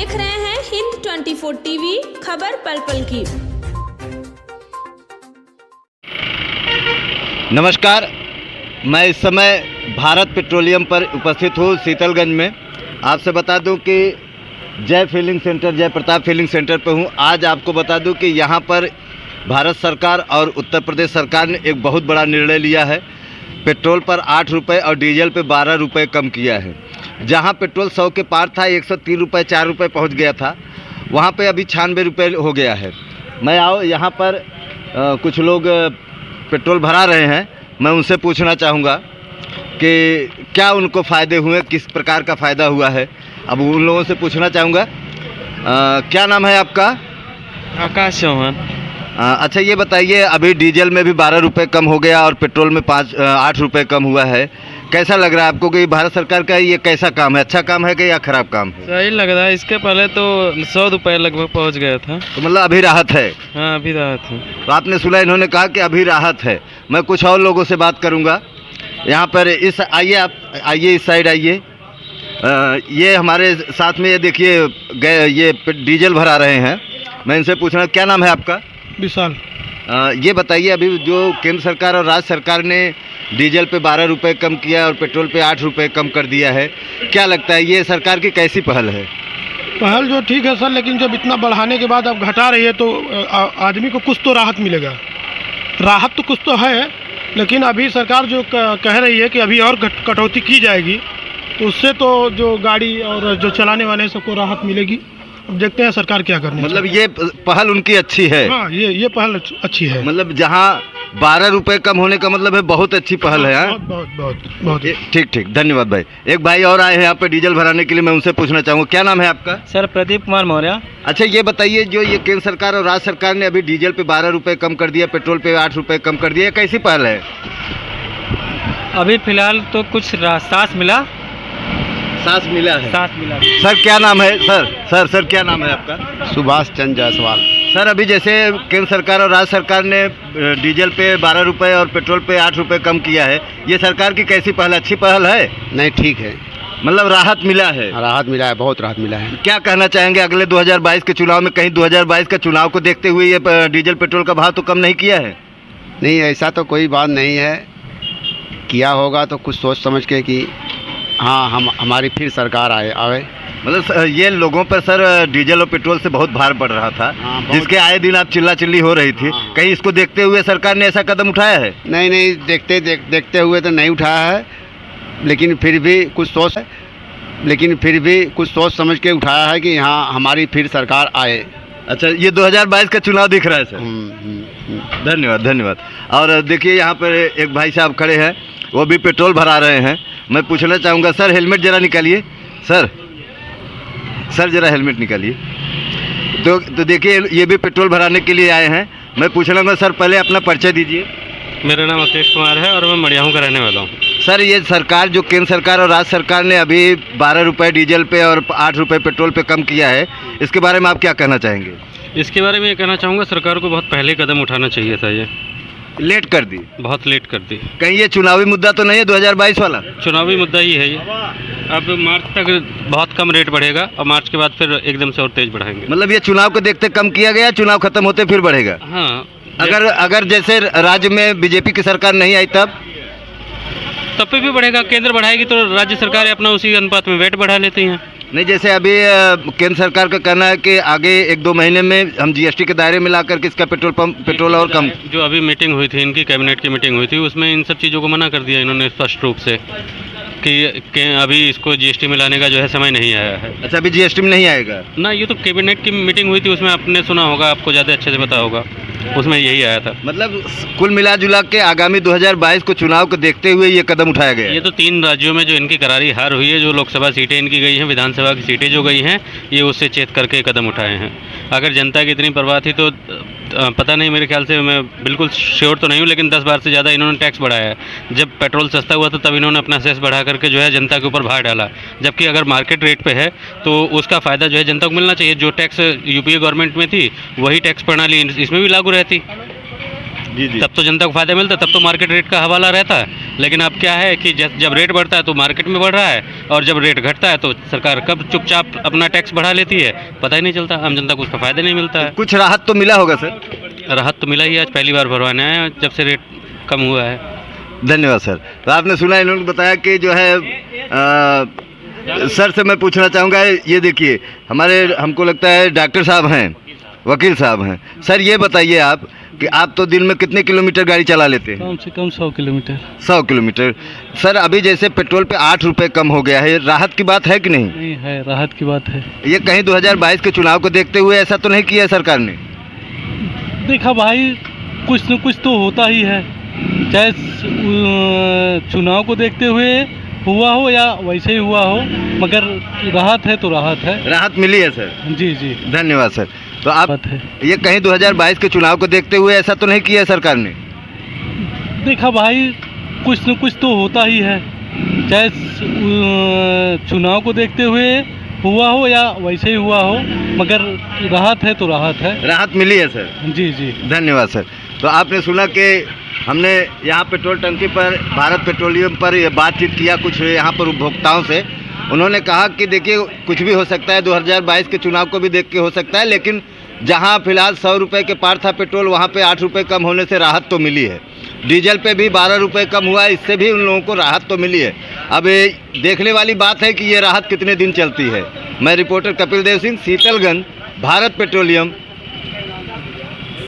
देख रहे हैं हिंद 24 टीवी, खबर पल पल की। नमस्कार, मैं इस समय भारत पेट्रोलियम पर उपस्थित हूँ शीतलगंज में। आपसे बता दूं कि जय फिलिंग सेंटर, जय प्रताप फिलिंग सेंटर पर हूँ। आज आपको बता दूं कि यहाँ पर भारत सरकार और उत्तर प्रदेश सरकार ने एक बहुत बड़ा निर्णय लिया है। पेट्रोल पर 8 रुपये और डीजल पे 12 रुपये कम किया है। जहाँ पेट्रोल 100 के पार था, 103 रुपये 4 रुपये पहुँच गया था, वहाँ पे अभी 96 रुपये हो गया है। मैं यहाँ पर कुछ लोग पेट्रोल भरा रहे हैं, मैं उनसे पूछना चाहूँगा कि क्या उनको फ़ायदे हुए, किस प्रकार का फ़ायदा हुआ है। अब उन लोगों से पूछना चाहूँगा। क्या नाम है आपका? आकाश चौहान। अच्छा, ये बताइए, अभी डीजल में भी 12 रुपये कम हो गया और पेट्रोल में 8 रुपये कम हुआ है। कैसा लग रहा है आपको कि भारत सरकार का ये कैसा काम है? अच्छा काम है कि या ख़राब काम है? सही लग रहा है। इसके पहले तो 100 रुपये लगभग पहुंच गया था। तो मतलब अभी राहत है? हाँ, अभी राहत है। तो आपने सुना, इन्होंने कहा कि अभी राहत है। मैं कुछ और लोगों से बात करूँगा। यहाँ पर आइए, आप आइए, इस साइड आइए। ये हमारे साथ में ये देखिए, ये डीजल भरा रहे हैं। मैं इनसे पूछना, क्या नाम है आपका? विशाल। ये बताइए, अभी जो केंद्र सरकार और राज्य सरकार ने डीजल पे 12 रुपये कम किया और पेट्रोल पे 8 रुपये कम कर दिया है, क्या लगता है ये सरकार की कैसी पहल है? पहल जो ठीक है सर, लेकिन जब इतना बढ़ाने के बाद अब घटा रही है तो आदमी को कुछ तो राहत मिलेगा। राहत तो कुछ तो है, लेकिन अभी सरकार जो कह रही है कि अभी और कटौती की जाएगी, तो उससे तो जो गाड़ी और जो चलाने वाले हैं सबको राहत मिलेगी। अब देखते हैं सरकार क्या करने। मतलब ये पहल उनकी अच्छी है? हाँ, ये पहल अच्छी है। मतलब जहाँ 12 रुपये कम होने का मतलब है बहुत अच्छी पहल है। हाँ, बहुत ठीक ठीक, धन्यवाद भाई। एक भाई और आए हैं यहाँ पे डीजल भराने के लिए, मैं उनसे पूछना चाहूँगा, क्या नाम है आपका? सर, प्रदीप कुमार मौर्य। अच्छा, ये बताइए, जो ये केंद्र सरकार और राज्य सरकार ने अभी डीजल पे 12 रुपये कम कर दिया, पेट्रोल पे 8 रुपये कम कर दिया, कैसी पहल है? अभी फिलहाल तो कुछ सांस मिला है। सर, क्या नाम है? सर क्या नाम है आपका? सुभाष चंद्र जायसवाल। सर, अभी जैसे केंद्र सरकार और राज्य सरकार ने डीजल पे 12 रुपये और पेट्रोल पे 8 रुपये कम किया है, ये सरकार की कैसी पहल, अच्छी पहल है? नहीं, ठीक है। मतलब राहत मिला है? राहत मिला है, बहुत राहत मिला है। क्या कहना चाहेंगे अगले 2022 के चुनाव में? कहीं 2022 का चुनाव को देखते हुए ये डीजल पेट्रोल का भाव तो कम नहीं किया है? नहीं, ऐसा तो कोई बात नहीं है। किया होगा तो कुछ सोच समझ के कि हाँ, हमारी फिर सरकार आवे। मतलब ये लोगों पर सर डीजल और पेट्रोल से बहुत भार पड़ रहा था। हाँ, जिसके आए दिन आप चिल्ला चिल्ली हो रही थी। हाँ। कहीं इसको देखते हुए सरकार ने ऐसा कदम उठाया है? नहीं, देखते हुए तो नहीं उठाया है, लेकिन फिर भी कुछ सोच समझ के उठाया है कि हाँ, हमारी फिर सरकार आए। अच्छा, ये 2022 का चुनाव दिख रहा है सर। धन्यवाद। और देखिए, यहाँ पर एक भाई साहब खड़े हैं, वो भी पेट्रोल भरा रहे हैं। मैं पूछना चाहूँगा, सर हेलमेट ज़रा निकालिए। सर ज़रा हेलमेट निकालिए। तो देखिए, ये भी पेट्रोल भराने के लिए आए हैं। मैं पूछना चाहूँगा, सर पहले अपना परिचय दीजिए। मेरा नाम अखिलेश कुमार है और मैं मड़ियाहू का रहने वाला हूँ। सर, ये सरकार जो केंद्र सरकार और राज्य सरकार ने अभी 12 रुपये डीजल पे और 8 रुपये पेट्रोल पे कम किया है, इसके बारे में आप क्या कहना चाहेंगे? इसके बारे में ये कहना चाहूँगा, सरकार को बहुत पहले कदम उठाना चाहिए था। ये लेट कर दी, बहुत लेट कर दी। कहीं ये चुनावी मुद्दा तो नहीं है 2022 वाला? चुनावी मुद्दा ही है ये। अब मार्च तक बहुत कम रेट बढ़ेगा और मार्च के बाद फिर एकदम से और तेज बढ़ाएंगे। मतलब ये चुनाव को देखते कम किया गया, चुनाव खत्म होते फिर बढ़ेगा? हाँ। अगर जैसे राज्य में बीजेपी की सरकार नहीं आई तब पे भी बढ़ेगा। केंद्र बढ़ाएगी तो राज्य सरकार अपना उसी अनुपात में वेट बढ़ा लेती हैं। नहीं, जैसे अभी केंद्र सरकार का कहना है कि आगे 1-2 महीने में हम जीएसटी के दायरे में लाकर के इसका पेट्रोल और कम। जो अभी मीटिंग हुई थी, इनकी कैबिनेट की मीटिंग हुई थी, उसमें इन सब चीज़ों को मना कर दिया इन्होंने स्पष्ट रूप से कि अभी इसको जीएसटी में लाने का जो है समय नहीं आया है। अच्छा, अभी जीएसटी में नहीं आएगा ना? ये तो कैबिनेट की मीटिंग हुई थी, उसमें आपने सुना होगा, आपको ज़्यादा अच्छे से पता होगा, उसमें यही आया था। मतलब कुल मिला जुला के आगामी 2022 को चुनाव को देखते हुए ये कदम उठाया गया। ये तो 3 राज्यों में जो इनकी करारी हार हुई है, जो लोकसभा सीटें इनकी गई हैं, विधानसभा की सीटें जो गई हैं, ये उससे चेत करके कदम उठाए हैं। अगर जनता की इतनी परवाह थी तो पता नहीं, मेरे ख्याल से, मैं बिल्कुल श्योर तो नहीं हूँ, लेकिन 10 बार से ज़्यादा इन्होंने टैक्स बढ़ाया है। जब पेट्रोल सस्ता हुआ था तब इन्होंने अपना सेस बढ़ा करके जो है जनता के ऊपर भार डाला, जबकि अगर मार्केट रेट पे है तो उसका फ़ायदा जो है जनता को मिलना चाहिए। जो टैक्स यूपीए गवर्नमेंट में थी वही टैक्स प्रणाली इसमें भी लागू रहती। जी जी। तब तो जनता को फायदा मिलता, तब तो मार्केट रेट का हवाला रहता है। लेकिन अब क्या है कि जब रेट बढ़ता है तो मार्केट में बढ़ रहा है, और जब रेट घटता है तो सरकार कब चुपचाप अपना टैक्स बढ़ा लेती है, पता ही नहीं चलता, आम जनता को उसका फायदा नहीं मिलता है। कुछ राहत तो मिला होगा सर? राहत तो मिला ही, आज पहली बार भरवाने आए हैं जब से रेट कम हुआ है। धन्यवाद सर। तो आपने सुना, इन्होंने बताया कि जो है सर से मैं पूछना चाहूँगा, ये देखिए हमको लगता है डॉक्टर साहब हैं, वकील साहब हैं। सर ये बताइए आप कि आप तो दिन में कितने किलोमीटर गाड़ी चला लेते हैं? कम से कम 100 किलोमीटर। 100 किलोमीटर। सर अभी जैसे पेट्रोल पे 8 रुपये कम हो गया है, राहत की बात है कि नहीं? नहीं है, राहत की बात है। ये कहीं 2022 के चुनाव को देखते हुए ऐसा तो नहीं किया है सरकार ने? देखा भाई, कुछ न कुछ तो होता ही है, चाहे चुनाव को देखते हुए हुआ हो या वैसे ही हुआ हो, मगर राहत है तो राहत है। राहत मिली है सर? जी जी, धन्यवाद सर। तो आप बात है। ये कहीं 2022 के चुनाव को देखते हुए ऐसा तो नहीं किया है सरकार ने? देखा भाई, कुछ न कुछ तो होता ही है, चाहे चुनाव को देखते हुए हुआ हो या वैसे ही हुआ हो, मगर राहत है तो राहत है। राहत मिली है सर? जी जी, धन्यवाद सर। तो आपने सुना कि हमने यहाँ पेट्रोल टंकी पर भारत पेट्रोलियम पर ये बातचीत किया कुछ यहाँ पर उपभोक्ताओं से। उन्होंने कहा कि देखिए कुछ भी हो सकता है, 2022 के चुनाव को भी देख के हो सकता है, लेकिन जहाँ फिलहाल 100 रुपये के पार था पेट्रोल, वहाँ पे 8 रुपये कम होने से राहत तो मिली है। डीजल पे भी 12 रुपये कम हुआ है, इससे भी उन लोगों को राहत तो मिली है। अब ये देखने वाली बात है कि ये राहत कितने दिन चलती है। मैं रिपोर्टर कपिल देव सिंह, शीतलगंज, भारत पेट्रोलियम।